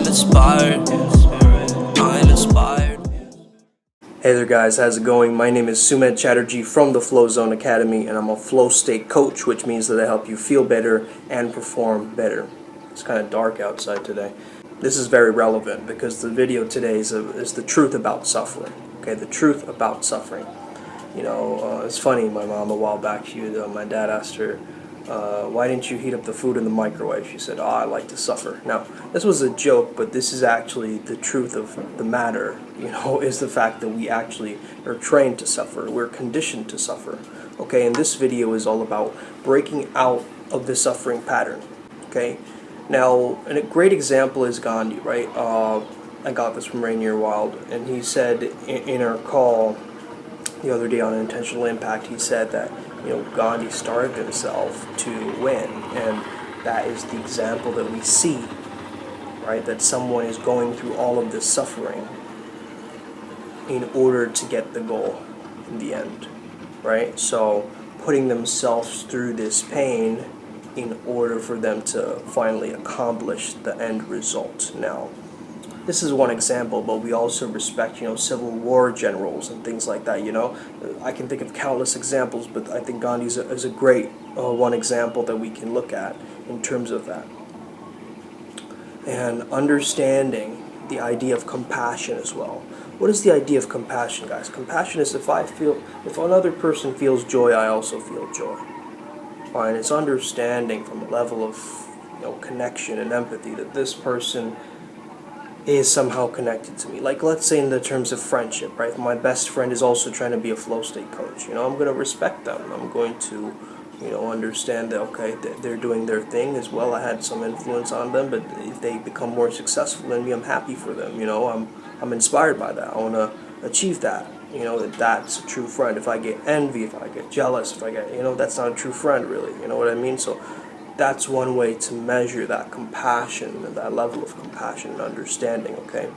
inspired. I'm inspired. Hey there guys, how's it going? My name is Sumed Chatterjee from the Flow Zone Academy, and I'm a flow state coach, which means that I help you feel better and perform better. It's kind of dark outside today. This is very relevant because the video today is the truth about suffering. Okay, the truth about suffering. You know, it's funny, my mom a while back, my dad asked her, why didn't you heat up the food in the microwave? She said, I like to suffer. Now, this was a joke, but this is actually the truth of the matter, is the fact that we actually are trained to suffer. We're conditioned to suffer. Okay, and this video is all about breaking out of the suffering pattern. Okay, now, a great example is Gandhi, right? I got this from Rainier Wild, and he said in our call the other day on Intentional Impact, he said that Gandhi starved himself to win, and that is the example that we see, right? That someone is going through all of this suffering in order to get the goal in the end, right? So putting themselves through this pain in order for them to finally accomplish the end result. Now, this is one example, but we also respect, Civil War generals and things like that, I can think of countless examples, but I think Gandhi is a great one example that we can look at in terms of that. And understanding the idea of compassion as well. What is the idea of compassion, guys? Compassion is if another person feels joy, I also feel joy. And it's understanding from a level of connection and empathy that this person is somehow connected to me. Like, let's say in the terms of friendship, right? My best friend is also trying to be a flow state coach. I'm going to respect them. I'm going to, understand that, okay, they're doing their thing as well. I had some influence on them, but if they become more successful than me, I'm happy for them. I'm inspired by that. I want to achieve that. That's a true friend. If I get envy, if I get jealous, if I get, that's not a true friend, really. You know what I mean? So that's one way to measure that compassion and that level of compassion and understanding, okay?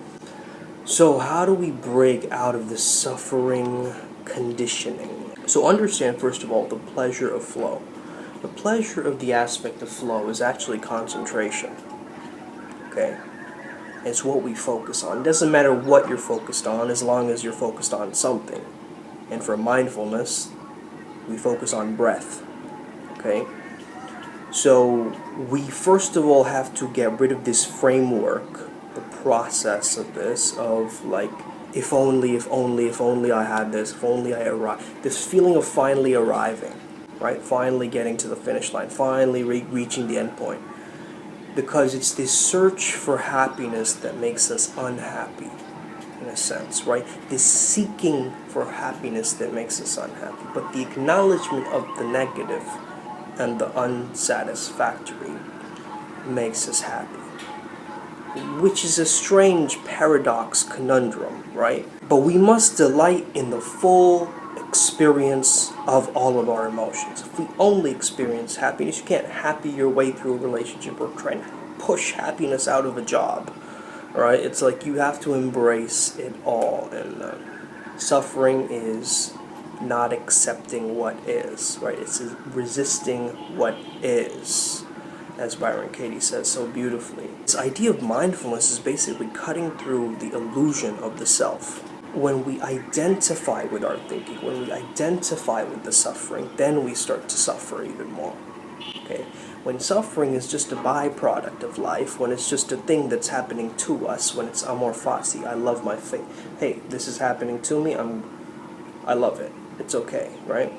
So how do we break out of the suffering conditioning? So understand, first of all, the pleasure of flow. The pleasure of the aspect of flow is actually concentration, okay? It's what we focus on. It doesn't matter what you're focused on as long as you're focused on something. And for mindfulness, we focus on breath, okay? So we first of all have to get rid of this framework, the process of this, of like, if only I had this, if only I arrived. This feeling of finally arriving, right? Finally getting to the finish line, finally reaching the end point. Because it's this search for happiness that makes us unhappy, in a sense, right? This seeking for happiness that makes us unhappy. But the acknowledgement of the negative and the unsatisfactory makes us happy, which is a strange paradox conundrum, right? But we must delight in the full experience of all of our emotions. If we only experience happiness, you can't happy your way through a relationship or try and push happiness out of a job, right? It's like you have to embrace it all, and suffering is not accepting what is, right? It's resisting what is, as Byron Katie says so beautifully. This idea of mindfulness is basically cutting through the illusion of the self. When we identify with our thinking, when we identify with the suffering, then we start to suffer even more, okay? When suffering is just a byproduct of life, when it's just a thing that's happening to us, when it's amor fati, I love my fate. Hey, this is happening to me, I love it. It's okay, right?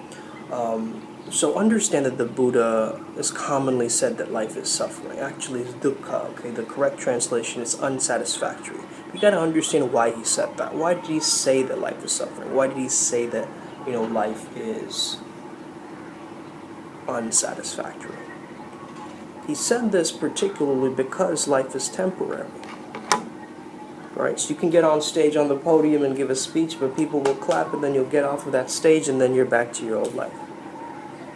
So understand that the Buddha is commonly said that life is suffering. Actually, it's dukkha, okay? The correct translation is unsatisfactory. You got to understand why he said that. Why did he say that life is suffering? Why did he say that, life is unsatisfactory? He said this particularly because life is temporary. Right? So you can get on stage on the podium and give a speech, but people will clap, and then you'll get off of that stage, and then you're back to your old life.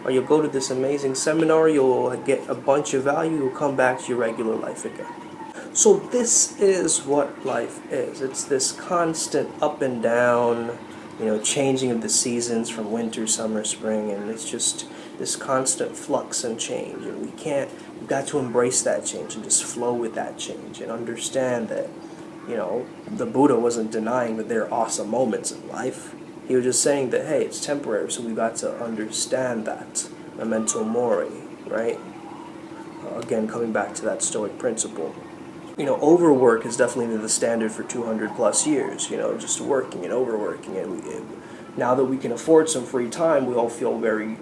Or you'll go to this amazing seminar, you'll get a bunch of value, you'll come back to your regular life again. So this is what life is. It's this constant up and down, changing of the seasons from winter, summer, spring, and it's just this constant flux and change, and we've got to embrace that change and just flow with that change and understand that, the Buddha wasn't denying that there are awesome moments in life. He was just saying that, hey, it's temporary, so we've got to understand that. Memento mori, right? Again, coming back to that Stoic principle. Overwork is definitely the standard for 200 plus years, just working and overworking. And now that we can afford some free time, we all feel very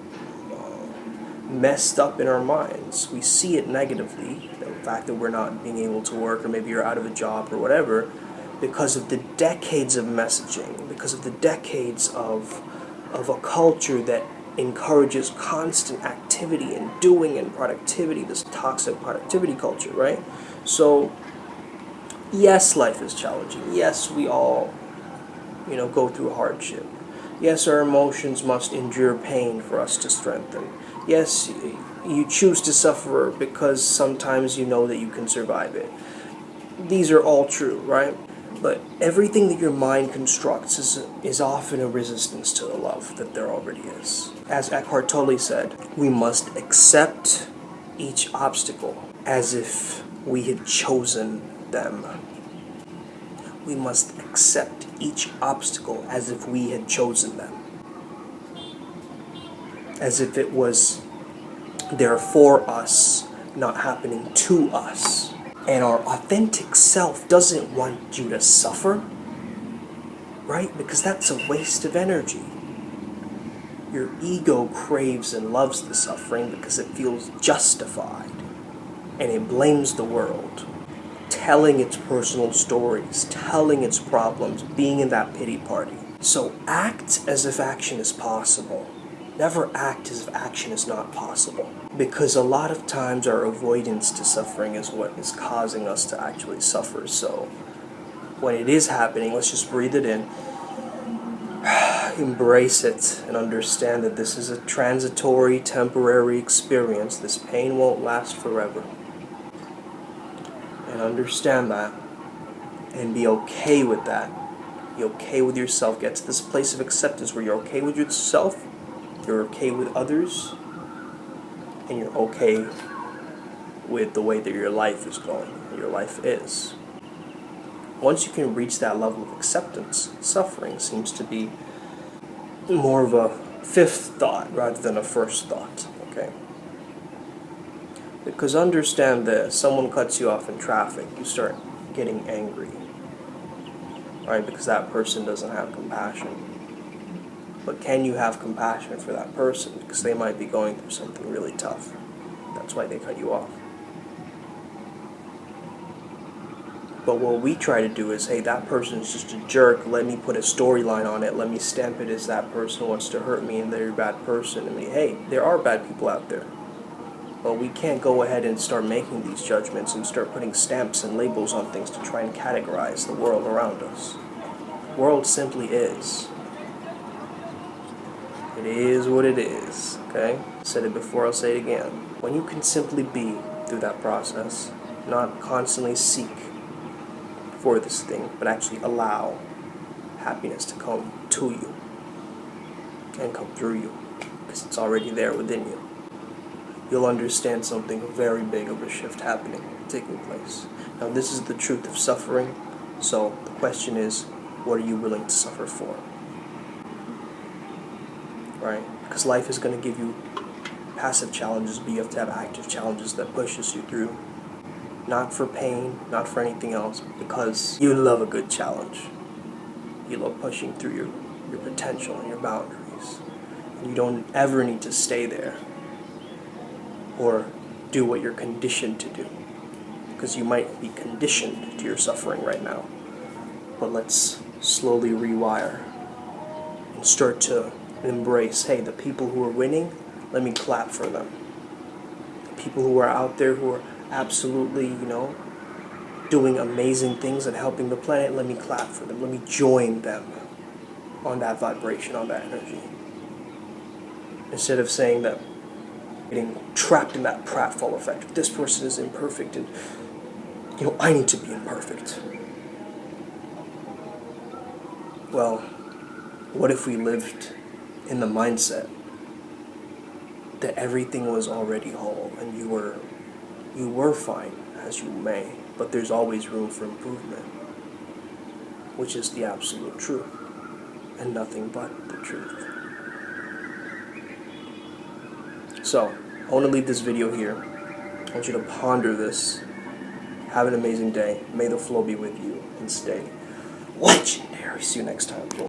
messed up in our minds. We see it negatively, the fact that we're not being able to work, or maybe you're out of a job or whatever, because of the decades of messaging, because of the decades of a culture that encourages constant activity and doing and productivity, this toxic productivity culture, right? So, yes, life is challenging. Yes, we all, go through hardship. Yes, our emotions must endure pain for us to strengthen. Yes, you choose to suffer because sometimes you know that you can survive it. These are all true, right? But everything that your mind constructs is often a resistance to the love that there already is. As Eckhart Tolle said, we must accept each obstacle as if we had chosen them. We must accept each obstacle as if we had chosen them. As if it was there for us, not happening to us. And our authentic self doesn't want you to suffer, right? Because that's a waste of energy. Your ego craves and loves the suffering because it feels justified. And it blames the world, telling its personal stories, telling its problems, being in that pity party. So act as if action is possible. Never act as if action is not possible. Because a lot of times our avoidance to suffering is what is causing us to actually suffer. So when it is happening, let's just breathe it in, embrace it, and understand that this is a transitory, temporary experience. This pain won't last forever. And understand that, and be okay with that. Be okay with yourself. Get to this place of acceptance where you're okay with yourself, you're okay with others, and you're okay with the way that your life is going, your life is. Once you can reach that level of acceptance, suffering seems to be more of a fifth thought rather than a first thought, okay? Because understand this, someone cuts you off in traffic, you start getting angry, right? Because that person doesn't have compassion. But can you have compassion for that person? Because they might be going through something really tough. That's why they cut you off. But what we try to do is, hey, that person's just a jerk. Let me put a storyline on it. Let me stamp it as that person wants to hurt me and they're a bad person. I mean, hey, there are bad people out there. But we can't go ahead and start making these judgments and start putting stamps and labels on things to try and categorize the world around us. The world simply is. It is what it is, okay? Said it before, I'll say it again. When you can simply be through that process, not constantly seek for this thing, but actually allow happiness to come to you and come through you, because it's already there within you, you'll understand something very big of a shift taking place. Now, this is the truth of suffering, so the question is, what are you willing to suffer for? Right? Because life is going to give you passive challenges, but you have to have active challenges that pushes you through. Not for pain, not for anything else, because you love a good challenge. You love pushing through your potential and your boundaries. And you don't ever need to stay there or do what you're conditioned to do, because you might be conditioned to your suffering right now. But let's slowly rewire and start to embrace, hey, the people who are winning, let me clap for them. The people who are out there who are absolutely, doing amazing things and helping the planet, let me clap for them. Let me join them on that vibration, on that energy. Instead of saying that, getting trapped in that pratfall effect. This person is imperfect and, I need to be imperfect. Well, What if we lived in the mindset that everything was already whole and you were fine as you may, but there's always room for improvement, which is the absolute truth and nothing but the truth. So, I want to leave this video here. I want you to ponder this. Have an amazing day. May the flow be with you and stay legendary. See you next time.